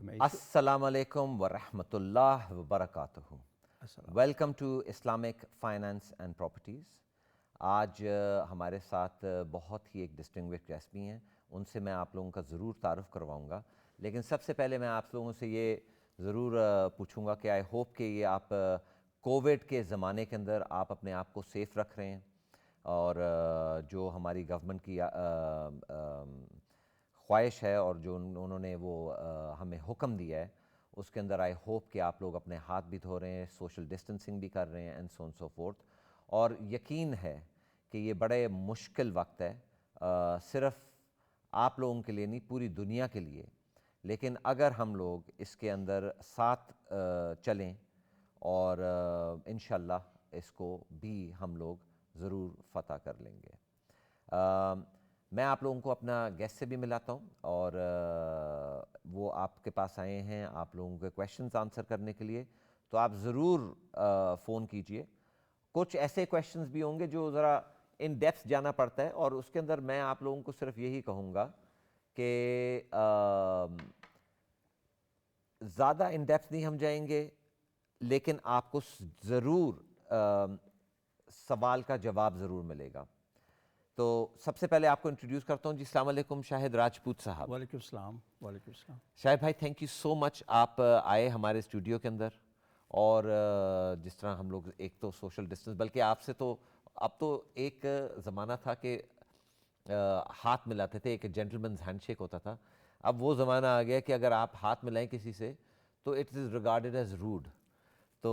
Assalamu alaikum wa rahmatullah wa barakatuhu. Welcome to Islamic Finance and Properties. आज हमारे साथ बहुत ही एक डिस्टिंग्विश्ड गेस्ट भी हैं, उनसे मैं आप लोगों का ज़रूर तारुफ़ करवाऊँगा। लेकिन सबसे पहले मैं आप लोगों से ये ज़रूर पूछूँगा कि आई होप कि ये आप कोविड के ज़माने के अंदर आप अपने आप को सेफ़ रख रहे हैं और जो हमारी गवर्नमेंट की ख्वाहिश है और जो उन्होंने वो हमें हुक्म दिया है उसके अंदर आई होप कि आप लोग अपने हाथ भी धो रहे हैं, सोशल डिस्टेंसिंग भी कर रहे हैं and so on so fourth. और यकीन है कि ये बड़े मुश्किल वक्त है, सिर्फ आप लोगों के लिए नहीं पूरी दुनिया के लिए, लेकिन अगर हम लोग इसके अंदर साथ चलें और इंशाल्लाह इसको भी हम लोग ज़रूर फ़तह कर लेंगे। मैं आप लोगों को अपना गेस्ट से भी मिलाता हूँ और वो आपके पास आए हैं आप लोगों के क्वेश्चंस आंसर करने के लिए, तो आप ज़रूर फ़ोन कीजिए। कुछ ऐसे क्वेश्चंस भी होंगे जो ज़रा इन डेप्थ जाना पड़ता है और उसके अंदर मैं आप लोगों को सिर्फ यही कहूँगा कि ज़्यादा इन डेप्थ नहीं हम जाएंगे, लेकिन आपको ज़रूर सवाल का जवाब ज़रूर मिलेगा। तो सबसे पहले आपको इंट्रोड्यूस करता हूँ जी। अस्सलाम वालेकुम शाहिद राजपूत साहब। वालेकुम सलाम। वालेकुम सलाम। शाहिद भाई, थैंक यू सो मच, आप आए हमारे स्टूडियो के अंदर और जिस तरह हम लोग एक तो सोशल डिस्टेंस, बल्कि आपसे तो अब तो एक ज़माना था कि हाथ मिलाते थे, एक जेंटलमैन्स हैंडशेक होता था। अब वो ज़माना आ गया कि अगर आप हाथ मिलाएं किसी से तो it is regarded as rude. तो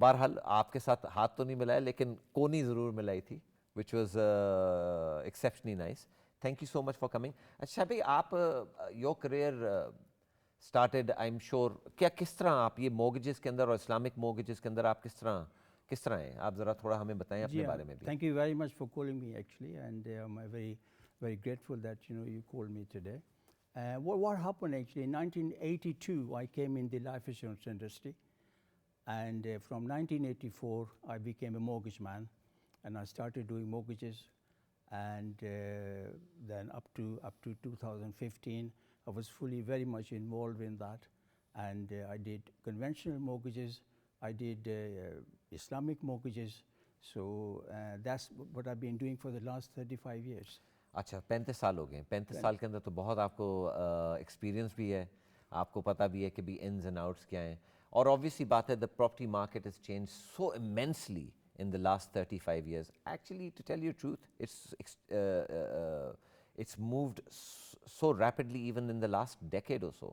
बहरहाल आपके साथ हाथ तो नहीं मिलाया लेकिन कोनी ज़रूर मिलाई थी, which was exceptionally nice. Thank you so much for coming. अच्छा भाई, आप your career started, I'm sure, क्या किस तरह आप ये mortgages के अंदर और Islamic mortgages के अंदर आप किस तरह हैं? आप ज़रा थोड़ा हमें बताएं अपने बारे में भी। Thank you very much for calling me actually, and I'm very grateful that you called me today. What happened actually in 1982 I came in the life insurance industry, and from 1984 I became a mortgage man. And I started doing mortgages, and then up to 2015, I was very much involved in that. And I did conventional mortgages, I did Islamic mortgages. So that's what I've been doing for the last 35 years. अच्छा, 35 साल हो गए। 35 साल के अंदर तो बहुत आपको एक्सपीरियंस भी है, आपको पता भी है कि भी इन्स एंड आउट्स क्या हैं। और ऑब्वियसली बात है, the property market is change so immensely in the last 35 years. Actually, to tell you the truth, it's moved so rapidly even in the last decade or so.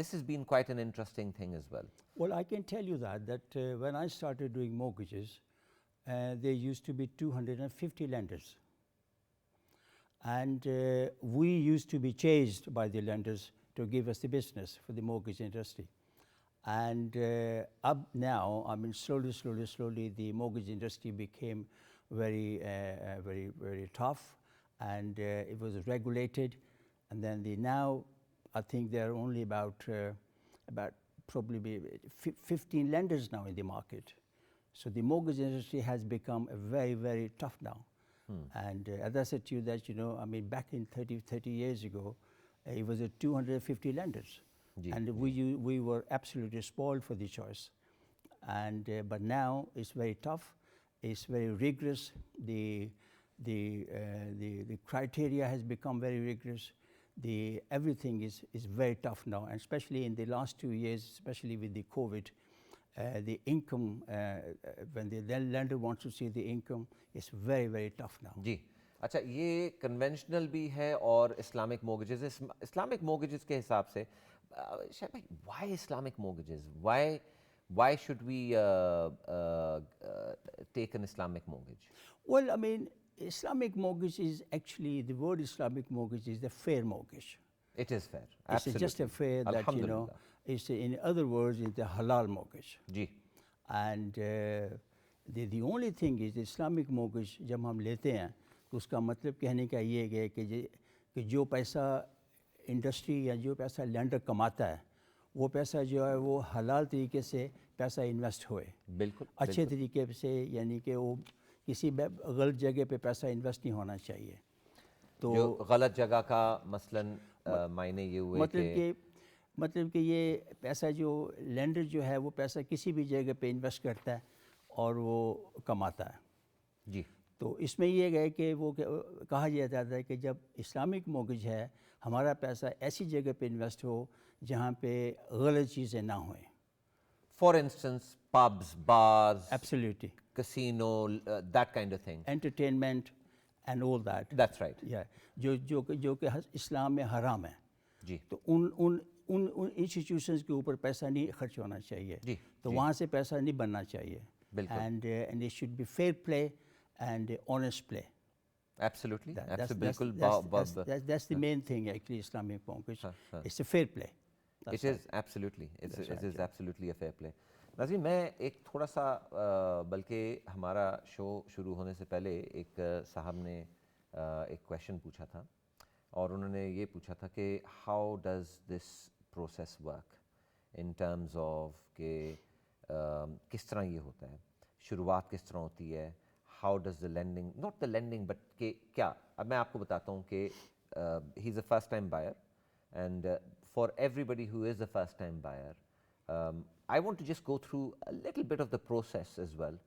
This has been quite an interesting thing as well. Well, I can tell you that when I started doing mortgages, there used to be 250 lenders. And we used to be chased by the lenders to give us the business for the mortgage industry. And up now, I mean, slowly, the mortgage industry became very tough, and it was regulated. And then now, I think there are only about probably 15 lenders now in the market. So the mortgage industry has become very tough now. And as I said to you that, I mean, back in 30 years ago, it was 250 lenders. And we were absolutely spoiled for the choice, and but now it's very tough, it's very rigorous. The criteria has become very rigorous. Everything is very tough now, and especially in the last 2 years, especially with the COVID, the income when the lender wants to see the income, is very tough now. जी, अच्छा, ये conventional भी है और Islamic मोर्गेजेस। Islamic मोर्गेजेस के हिसाब से शायद भाई, why Islamic mortgages? Why should we take an Islamic mortgage? Well, I mean, Islamic mortgage is actually, the word Islamic mortgage is a fair mortgage. It is fair, absolutely. It's just a fair that, it's, in other words, it's a halal mortgage. Ji. And the only thing is, Islamic mortgage, जब हम लेते हैं, तो उसका मतलब कहने का ये है कि जो पैसा इंडस्ट्री या जो पैसा लेंडर कमाता है, वो पैसा जो है वो हलाल तरीके से पैसा इन्वेस्ट होए, बिल्कुल अच्छे तरीके से, यानी कि वो किसी गलत जगह पे पैसा इन्वेस्ट नहीं होना चाहिए। जो गलत जगह का मसलन मायने ये हुए मतलब कि ये पैसा जो लेंडर जो है वो पैसा किसी भी जगह पे इन्वेस्ट करता है और वो कमाता है। जी तो इसमें ये है कि वो कहा जाता है कि जब इस्लामिक मोर्गेज है, हमारा पैसा ऐसी जगह पे इन्वेस्ट हो जहाँ पे गलत चीज़ें ना हों। For instance pubs, bars, Absolutely. casino, that kind of thing. Entertainment and all that. That's right. Yeah. जो कि इस्लाम में हराम है। जी तो उन इंस्टीट्यूशंस के ऊपर पैसा नहीं खर्च होना चाहिए। जी तो जी वहाँ से पैसा नहीं बनना चाहिए। बिल्कुल। And it should be fair play and honest play. Absolutely. बिल्कुल That's the main thing actually Islamic mortgage. It's a fair play. It is absolutely. It is absolutely a fair play. नाज़रीन, मैं एक थोड़ा सा बल्कि हमारा शो शुरू होने से पहले एक साहब ने एक क्वेश्चन पूछा था और उन्होंने ये पूछा था कि how does this process work in terms of के किस तरह ये होता है, शुरुआत किस तरह होती है, how does the lending, not the lending but के क्या। अब मैं आपको बताता हूँ कि he is a first time buyer and for everybody who is a first time buyer I want to just go through a little bit of the process as well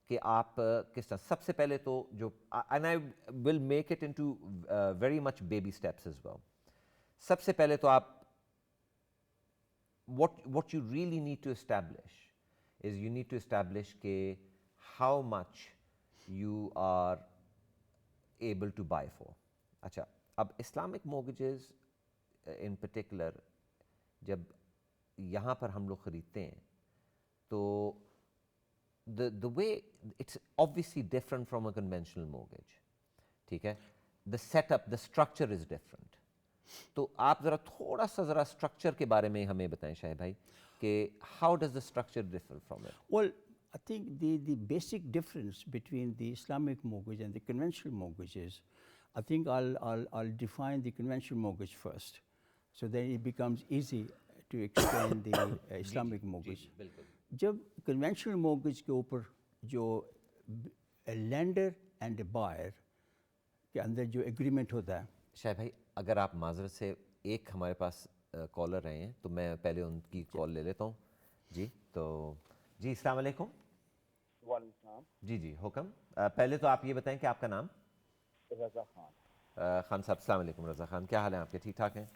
कि आप किस तरह सबसे पहले तो जो and I will make it into very much baby steps as well. सबसे पहले तो आप what you really need to establish is you need to establish के how much you are able to buy for. अच्छा, अब Islamic mortgages in particular जब यहाँ पर हम लोग ख़रीदते हैं तो the way it's obviously different from a conventional mortgage, ठीक है, the setup, the structure is different. तो आप ज़रा थोड़ा सा ज़रा structure के बारे में हमें बताएं शायद भाई कि how does the structure differ from it? Well, I think the basic difference between the Islamic mortgage and the conventional mortgages, I think I'll define the conventional mortgage first, so then it becomes easy to explain the Islamic mortgage. जब conventional mortgage के ऊपर जो lender and buyer के अंदर जो agreement होता है, शायद भाई अगर आप माजरत से एक हमारे पास कॉलर रहे हैं तो मैं पहले उनकी कॉल ले लेता हूँ। जी तो जी अस्सलाम वालेकुम। वालेकुम। जी जी हुक्म। पहले तो आप ये बताएं कि आपका नाम? रज़ा खान। खान साहब अस्सलाम वालेकुम। रज़ा खान, क्या हाल है आपके? ठीक ठाक हैं?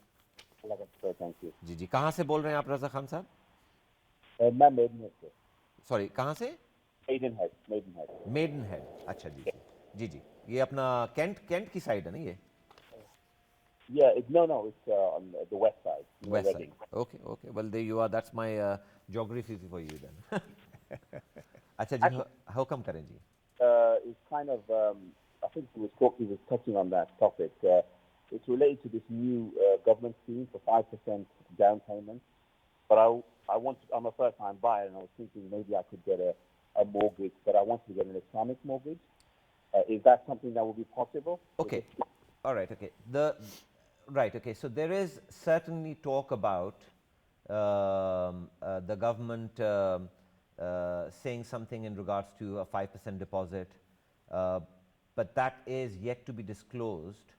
Thank you. जी जी, कहाँ से बोल रहे हैं आप रज़ा खान साहब? मैं मेडनहेड से। सॉरी, कहाँ से? मेडनहेड। मेडनहेड, अच्छा जी जी जी। ये अपना कैंट की साइड है ना ये? Yeah, no, it's on the west side. West side. Okay. Well, there you are. That's my geography for you then. अच्छा जी, हुक्म करें जी। It's kind of, I think he was touching on that topic. It's related to this new government scheme for 5% down payment. But I'm a first-time buyer, and I was thinking maybe I could get a mortgage, but I wanted to get an Islamic mortgage. Is that something that would be possible? Okay. All right. Okay. Okay. So there is certainly talk about the government saying something in regards to a 5% deposit, but that is yet to be disclosed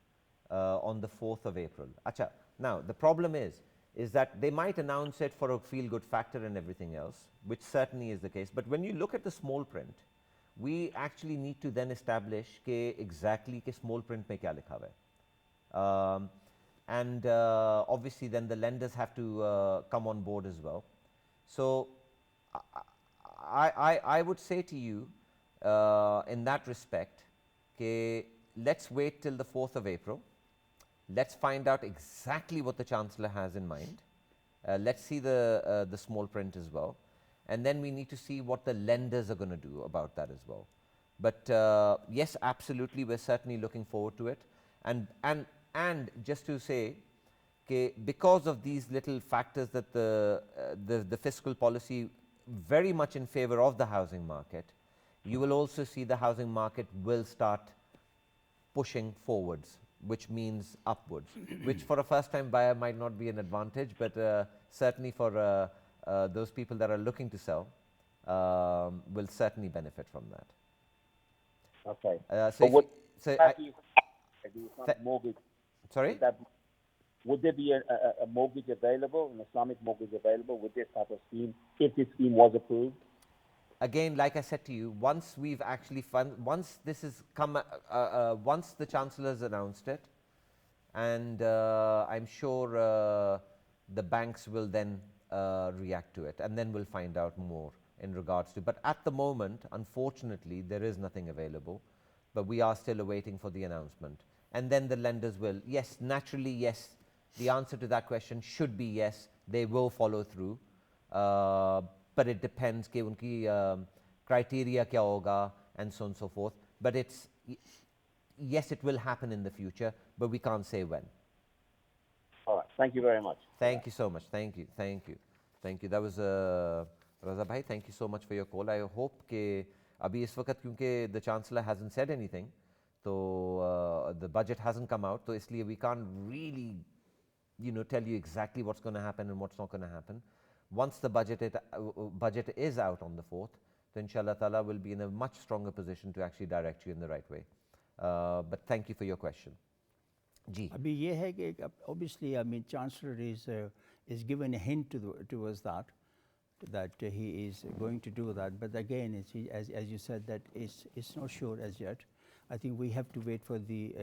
on the 4th of April. Acha. Now the problem is that they might announce it for a feel-good factor and everything else, which certainly is the case. But when you look at the small print, we actually need to then establish के exactly के small print में क्या लिखा हुआ है. And obviously then the lenders have to come on board as well. So I would say to you in that respect कि let's wait till the 4th of April. Let's find out exactly what the Chancellor has in mind. Let's see the small print as well. And then we need to see what the lenders are going to do about that as well. But yes, absolutely, we're certainly looking forward to it. And just to say, because of these little factors that the fiscal policy very much in favor of the housing market, you will also see the housing market will start pushing forwards, which means upwards, which for a first-time buyer might not be an advantage, but certainly for those people that are looking to sell will certainly benefit from that. Okay. So the Islamic mortgage. Sorry? Would there be a mortgage available, an Islamic mortgage available with this type of scheme, if this scheme was approved? Again, like I said to you, once we've actually once this has come, once the Chancellor has announced it, and I'm sure the banks will then react to it, and then we'll find out more in regards to. But at the moment, unfortunately, there is nothing available, but we are still awaiting for the announcement. And then the lenders will, yes, naturally, yes. The answer to that question should be yes, they will follow through. But it depends कि उनकी criteria क्या होगा and so on and so forth. But it's, yes, it will happen in the future, but we can't say when. All right. Thank you very much. Thank you so much. Thank you. Thank you. Thank you. That was Raza bhai. Thank you so much for your call. I hope कि अभी इस वक्त क्योंकि the Chancellor hasn't said anything, so the budget hasn't come out, so इसलिए we can't really, tell you exactly what's going to happen and what's not going to happen. Once the budget is out on the 4th, then inshallah ta'ala will be in a much stronger position to actually direct you in the right way. But thank you for your question. Ji. अभी ये है कि obviously, I mean, Chancellor is given a hint towards that he is going to do that. But again, as you said, that it's not sure as yet. I think we have to wait for the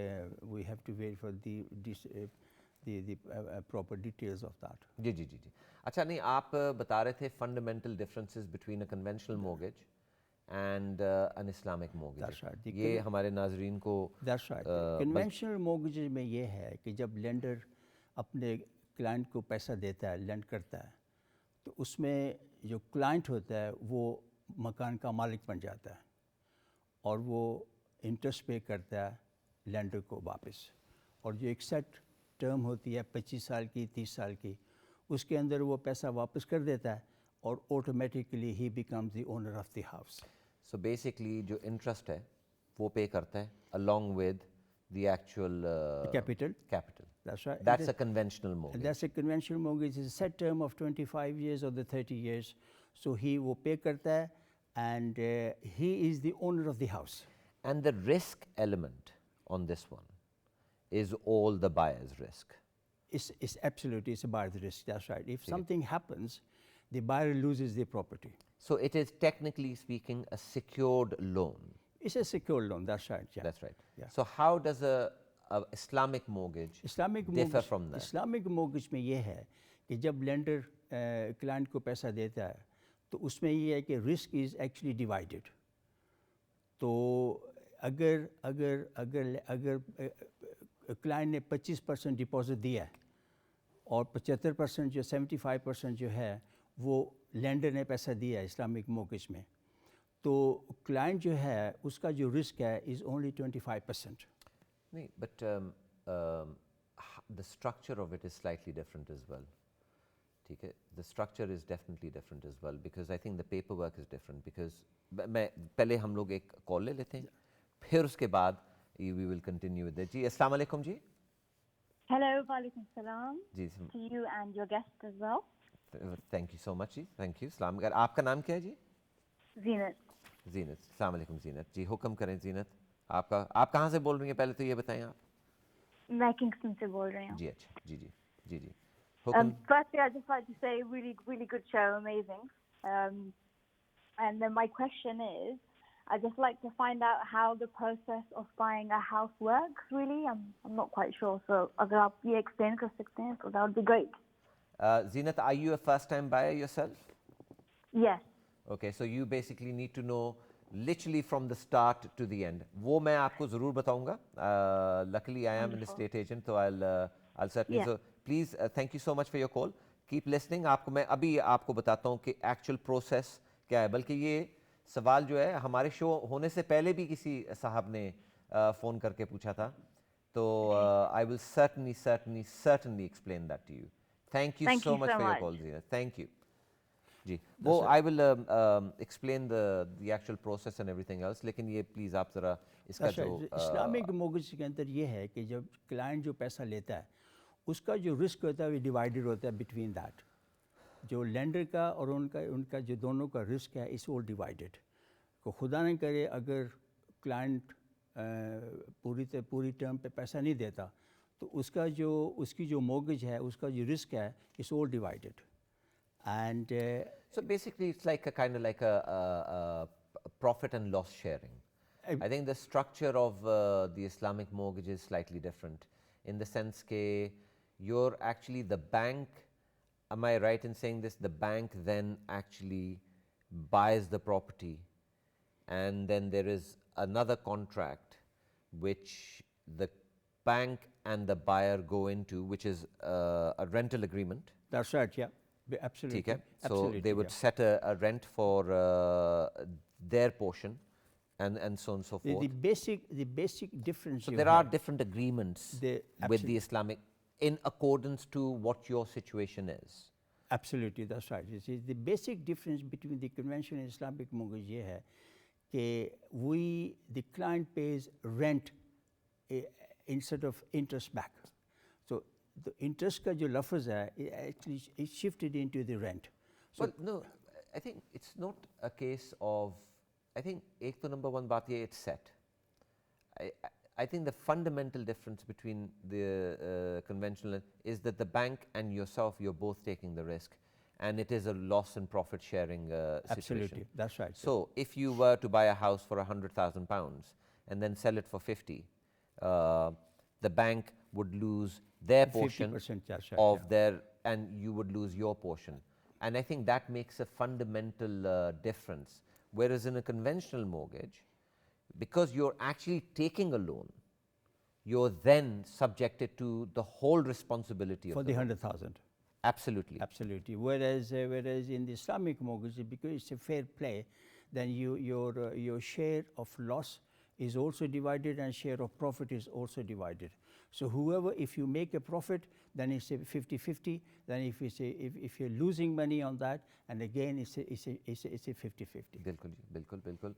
proper details of that. जी जी जी जी. अच्छा नहीं, आप बता रहे थे fundamental differences between a conventional mortgage and an Islamic mortgage. That's right. ये हमारे नाजरीन को. That's right. Conventional mortgages में ये है कि जब lender अपने client को पैसा देता है, lend करता है, तो उसमें जो client होता है वो मकान का मालिक बन जाता है और वो इंटरेस्ट पे करता है lender को वापस, और जो एक सेट टर्म होती है 25 साल की 30 साल की, उसके अंदर वो पैसा वापस कर देता है और automatically he becomes the owner of the house. So basically जो इंटरेस्ट है वो पे करता है along with the actual capital. That's right. That's a conventional mortgage. That's a conventional mortgage. It's a set term of 25 years or the 30 years. So he वो पे करता है and he is the owner of the house. And the risk element on this one is all the buyer's risk. It's absolutely, it's a buyer's risk. That's right. If something happens, the buyer loses the property. So it is technically speaking a secured loan. It's a secured loan. That's right. Yeah. That's right. Yeah. So how does a Islamic mortgage differ from that? Islamic mortgage में ये है कि जब lender client को पैसा देता है तो उसमें ये है कि risk is actually divided. तो अगर क्लाइंट ने 25% डिपॉजिट दिया है और 75% जो 75% जो है वो लेंडर ने पैसा दिया है इस्लामिक मोर्गेज में, तो क्लाइंट जो है उसका जो रिस्क है इज़ ओनली 25%. नहीं, but the structure of it is slightly different as well. ठीक है, the structure is definitely different as well because I think the paper work is different. Because मैं पहले हम लोग एक कॉल ले लेते हैं, फिर उसके बाद we will continue with it. जी, अस्सलाम वालेकुम जी. Hello, walaikum salam. Ji, to you and your guest as well. Thank you so much ji, thank you. सलाम. आपका नाम क्या है जी? Zinat. ज़ीनत. अस्सलाम वालेकुम ज़ीनत जी, हुक्म करें ज़ीनत. आप कहाँ से बोल रही हैं, पहले तो ये बताएं आप. मैं किंगस्टन से बोल रही हूँ. जी अच्छा, जी जी जी जी. हुक्म. Firstly, I'd just like to say really good show, amazing. And then my question is, I'd just like to find out how the process of buying a house works, really. I'm not quite sure, so अगर आप ये explain कर सकते हैं, so that would be great. Zinat, are you a first-time buyer yourself? Yes. Okay, so you basically need to know literally from the start to the end. वो मैं आपको ज़रूर बताऊँगा. Luckily, I am an estate agent, so I'll certainly. Yeah. So please, thank you so much for your call. Keep listening. आपको मैं अभी आपको बताता हूँ कि actual process क्या है. बल्कि ये सवाल जो है हमारे शो होने से पहले भी किसी साहब ने फ़ोन करके पूछा था, तो I will certainly explain that to you. Thank you so much for your call, Zina. Thank you. जी, वो I will explain the actual process and everything else. लेकिन ये प्लीज़ आप ज़रा इसका जो इस्लामिक मोर्गेज के अंदर ये है कि जब क्लाइंट जो पैसा लेता है उसका जो रिस्क होता है वो डिवाइडेड होता है बिटवीन दैट. जो लेंडर का और उनका जो दोनों का रिस्क है इस ऑल डिवाइडेड. को खुदा न करे अगर क्लाइंट पूरी टर्म पे पैसा नहीं देता, तो उसकी जो mortgage है, उसका जो risk है, it's all divided. And So basically, it's like a kind of like a profit and loss sharing. I think the structure of the Islamic mortgage is slightly different in the sense that you're actually the bank. Am I right in saying this? The bank then actually buys the property, and then there is another contract which the bank and the buyer go into, which is a rental agreement. that's right, yeah, absolutely. ठीक है? So Absolutely, they would yeah. set a rent for their portion, and so on and so forth. The basic difference. So you there are have- different agreements They- with the Islamic in accordance to what your situation is. Absolutely, that's right. You see, the basic difference between the conventional Islamic mortgage ये है कि the client pays rent instead of interest back. So the interest का जो लफ्ज़ है, actually it's shifted into the rent. So Well, no, I think it's not a case of. I think एक तो number one बात ये it's set. I think the fundamental difference between the conventional is that the bank and yourself, you're both taking the risk, and it is a loss and profit sharing situation. absolutely, that's right. So if you were to buy a house for £100,000 and then sell it for 50, the bank would lose their portion 50%, that's right, of yeah. their, and you would lose your portion. And I think that makes a fundamental difference. Whereas in a conventional mortgage, because you're actually taking a loan, you're then subjected to the whole responsibility For of the the loan. 100,000. Absolutely. Absolutely. Whereas in the Islamic mortgage, because it's a fair play, then your share of loss is also divided and share of profit is also divided. So whoever, if you make a profit, then it's a 50-50. Then if you're losing money on that, and again it's a 50-50. Bilkul, bilkul, bilkul.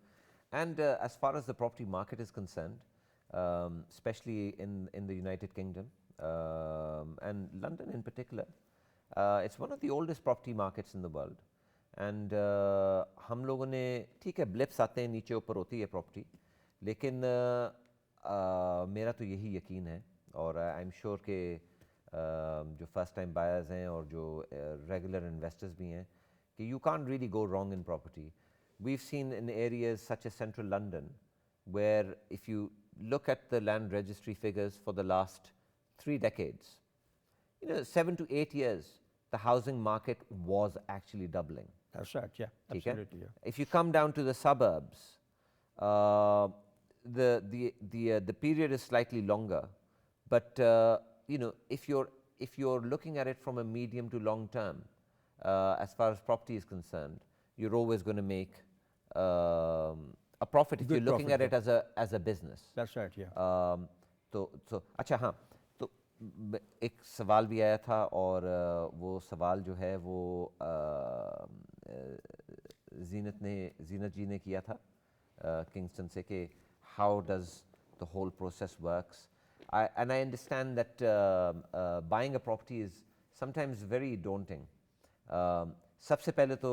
And as far as the property market is concerned, especially in the United Kingdom and London in particular, it's one of the oldest property markets in the world. And हम लोगों ने ठीक है blips आते हैं नीचे ऊपर होती है property, लेकिन मेरा तो यही यकीन है और I'm sure कि जो first time buyers हैं और जो regular investors भी हैं कि you can't really go wrong in property. We've seen in areas such as central London where if you look at the land registry figures for the last 3 decades, 7 to 8 years, the housing market was actually doubling. That's right, yeah, ठीक है? absolutely. Yeah. If you come down to the suburbs, the period is slightly longer, but if you're looking at it from a medium to long term, as far as property is concerned, you're always going to make a profit if Good you're looking at profit, it as a business. That's right, yeah. तो अच्छा हाँ तो एक सवाल भी आया था और वो सवाल जो है वो जीनत जी ने किया था किंगस्टन से कि how does the whole process works. And I understand that buying a property is sometimes very daunting. सबसे पहले तो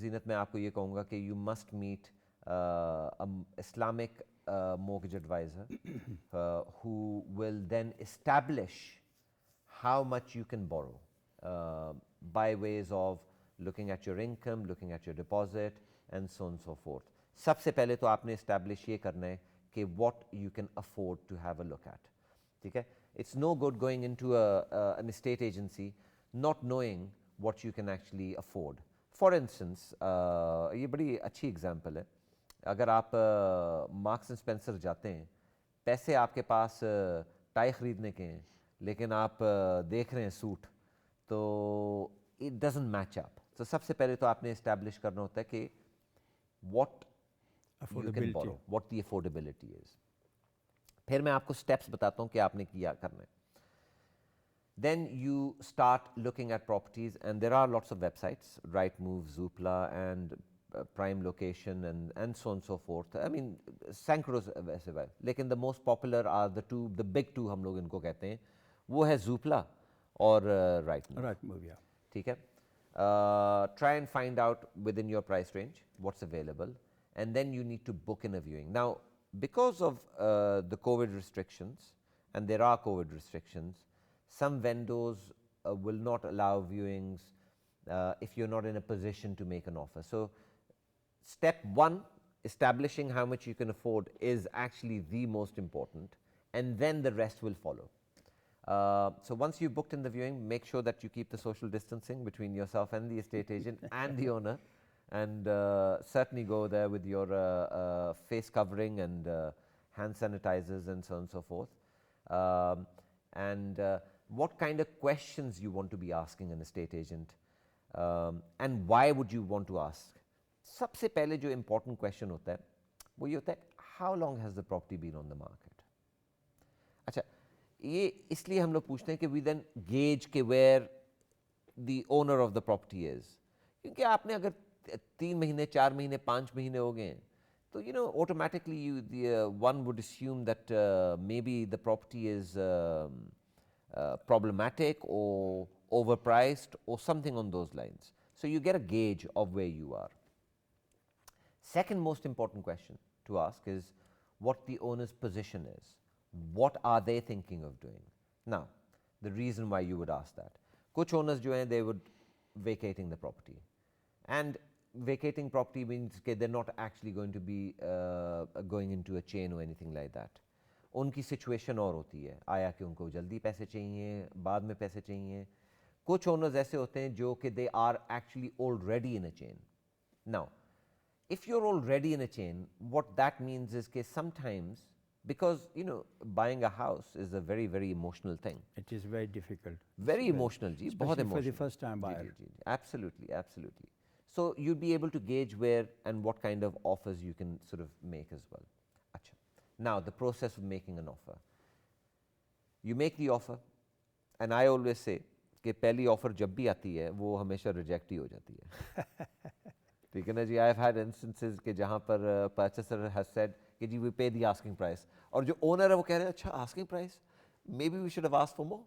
जीनत मैं आपको ये कहूँगा कि you must meet an Islamic mortgage advisor who will then establish how much you can borrow by ways of looking at your income, looking at your deposit, and so on and so forth. सबसे पहले तो आपने establish ये करना है कि what you can afford to have a look at. ठीक है? It's no good going into an estate agency not knowing what you can actually afford. For instance, ये बड़ी अच्छी example है. अगर आप मार्क्स एंड स्पेंसर जाते हैं, पैसे आपके पास टाई ख़रीदने के हैं, लेकिन आप देख रहे हैं सूट, तो इट डजंट मैच अप. तो सबसे पहले तो आपने इस्टेब्लिश करना होता है कि what you can borrow, what the affordability is. फिर मैं आपको स्टेप्स बताता हूँ कि आपने क्या करना है. Then you start looking at properties, and there are lots of websites, Rightmove, Zoopla, and prime location, and so on and so forth. I mean, सैकड़ों वैसे है, लेकिन the most popular are the big two हम लोग इनको कहते हैं, वो है Zoopla और Rightmove. Rightmove, yeah. ठीक है? Try and find out within your price range what's available, and then you need to book in a viewing. Now, because of the COVID restrictions, and there are COVID restrictions, some vendors will not allow viewings if you're not in a position to make an offer. So step one, establishing how much you can afford, is actually the most important, and then the rest will follow. So once you've booked in the viewing, make sure that you keep the social distancing between yourself and the estate agent and the owner, and certainly go there with your face covering and hand sanitizers and so on and so forth. And what kind of questions you want to be asking an estate agent, and why would you want to ask? सबसे पहले जो important question होता है वो ये होता है, how long has the property been on the market? अच्छा, ये इसलिए हम लोग पूछते हैं कि we then gauge के where the owner of the property is. क्योंकि आपने अगर 3 महीने, 4 महीने, 5 महीने हो गए, तो you know automatically one would assume that maybe the property is problematic or overpriced or something on those lines. So you get a gauge of where you are. Second most important question to ask is what the owner's position is. What are they thinking of doing? Now, the reason why you would ask that. Kuch owners jo hain, they would vacating the property. And vacating property means that they're not actually going to be going into a chain or anything like that. उनकी situation और होती है, आया कि उनको जल्दी पैसे चाहिए, बाद में पैसे चाहिए. कुछ ओनर्स ऐसे होते हैं जो कि they are actually already in a chain. Now if you're already in a chain, what that means is that sometimes, because you know buying a house is a very very emotional thing. It is very difficult. Very emotional, ji, बहुत Especially for emotional. the first time buyer. जी, जी, absolutely, absolutely. So you'd be able to gauge where and what kind of offers you can sort of make as well. Achha. Now the process of making an offer. You make the offer, and I always say कि पहली offer जब भी आती है वो हमेशा reject ही हो जाती है. ठीक है ना जी. I have had instances कि जहाँ पर purchaser has said कि जी we pay the asking price, और जो owner है वो कह रहे हैं अच्छा asking price, maybe we should have asked for more.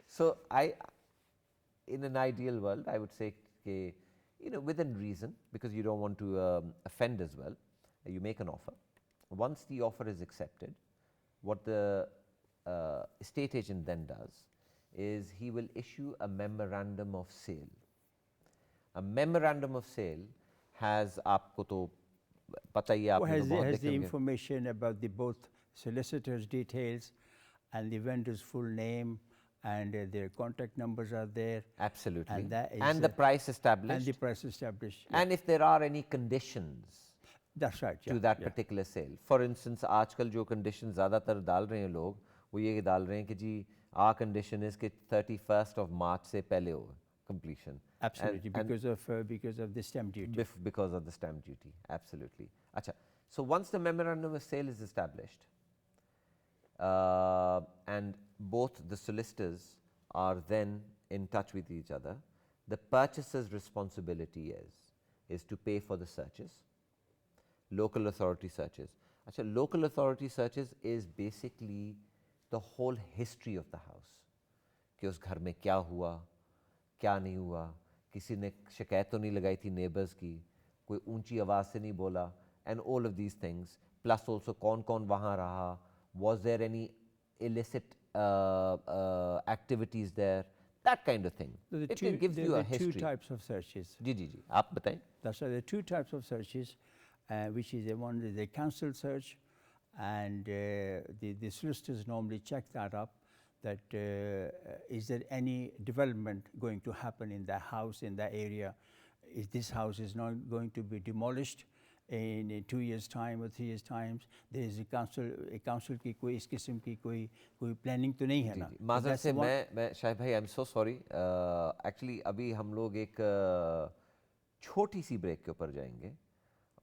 So in an ideal world, I would say कि you know within reason, because you don't want to offend as well, you make an offer. Once the offer is accepted, what the estate agent then does is he will issue a memorandum of sale. A memorandum of sale has आपको तो पता ही है, आपने तो बहुत has देखे the होंगे. information about the both solicitors' details and the vendor's full name, and their contact numbers are there. Absolutely. And that is and the price and established. the price established. Yeah. And if there are any conditions That's right. to Yeah, that yeah. particular sale. For instance, आजकल जो conditions ज़्यादातर डाल रहे हैं लोग, वो ये डाल रहे हैं कि जी our condition is कि 31st of March से पहले हो completion. Absolutely, because of the stamp duty. Because of the stamp duty, absolutely. Acha. So once the memorandum of sale is established, and both the solicitors are then in touch with each other, the purchaser's responsibility is to pay for the searches, local authority searches. Acha, local authority searches is basically the whole history of the house. कि उस घर में क्या हुआ, क्या नहीं हुआ, किसी ने शिकायत तो नहीं लगाई थी नेबर्स की, कोई ऊंची आवाज़ से नहीं बोला, and all of these things, plus also कौन कौन वहाँ रहा, was there any illicit activities there, that kind of thing. So It gives you a history. Two types of searches. जी जी जी, आप बताएं. That's right. There are two types of searches, which is one is the council search, and the solicitors normally check that up. That is there any development going to happen in that house, in that area? Is this house is not going to be demolished in 2 years' time or 3 years' time? There is a council की कोई इस किस्म की कोई planning तो नहीं है ना? माज़र से मैं शाहिद भाई, I'm so sorry. Actually अभी हम लोग एक छोटी सी ब्रेक के ऊपर जाएंगे,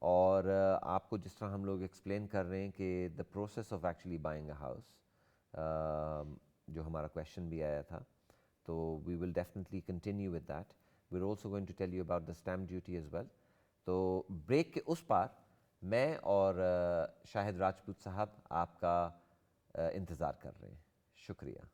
और आपको जिस तरह हम लोग एक्सप्लेन कर रहे हैं कि the process of actually buying a house, जो हमारा क्वेश्चन भी आया था, तो we will definitely continue with that. We're also going to tell you about the stamp duty as well. तो ब्रेक के उस पार मैं और शाहिद राजपूत साहब आपका इंतज़ार कर रहे हैं. शुक्रिया.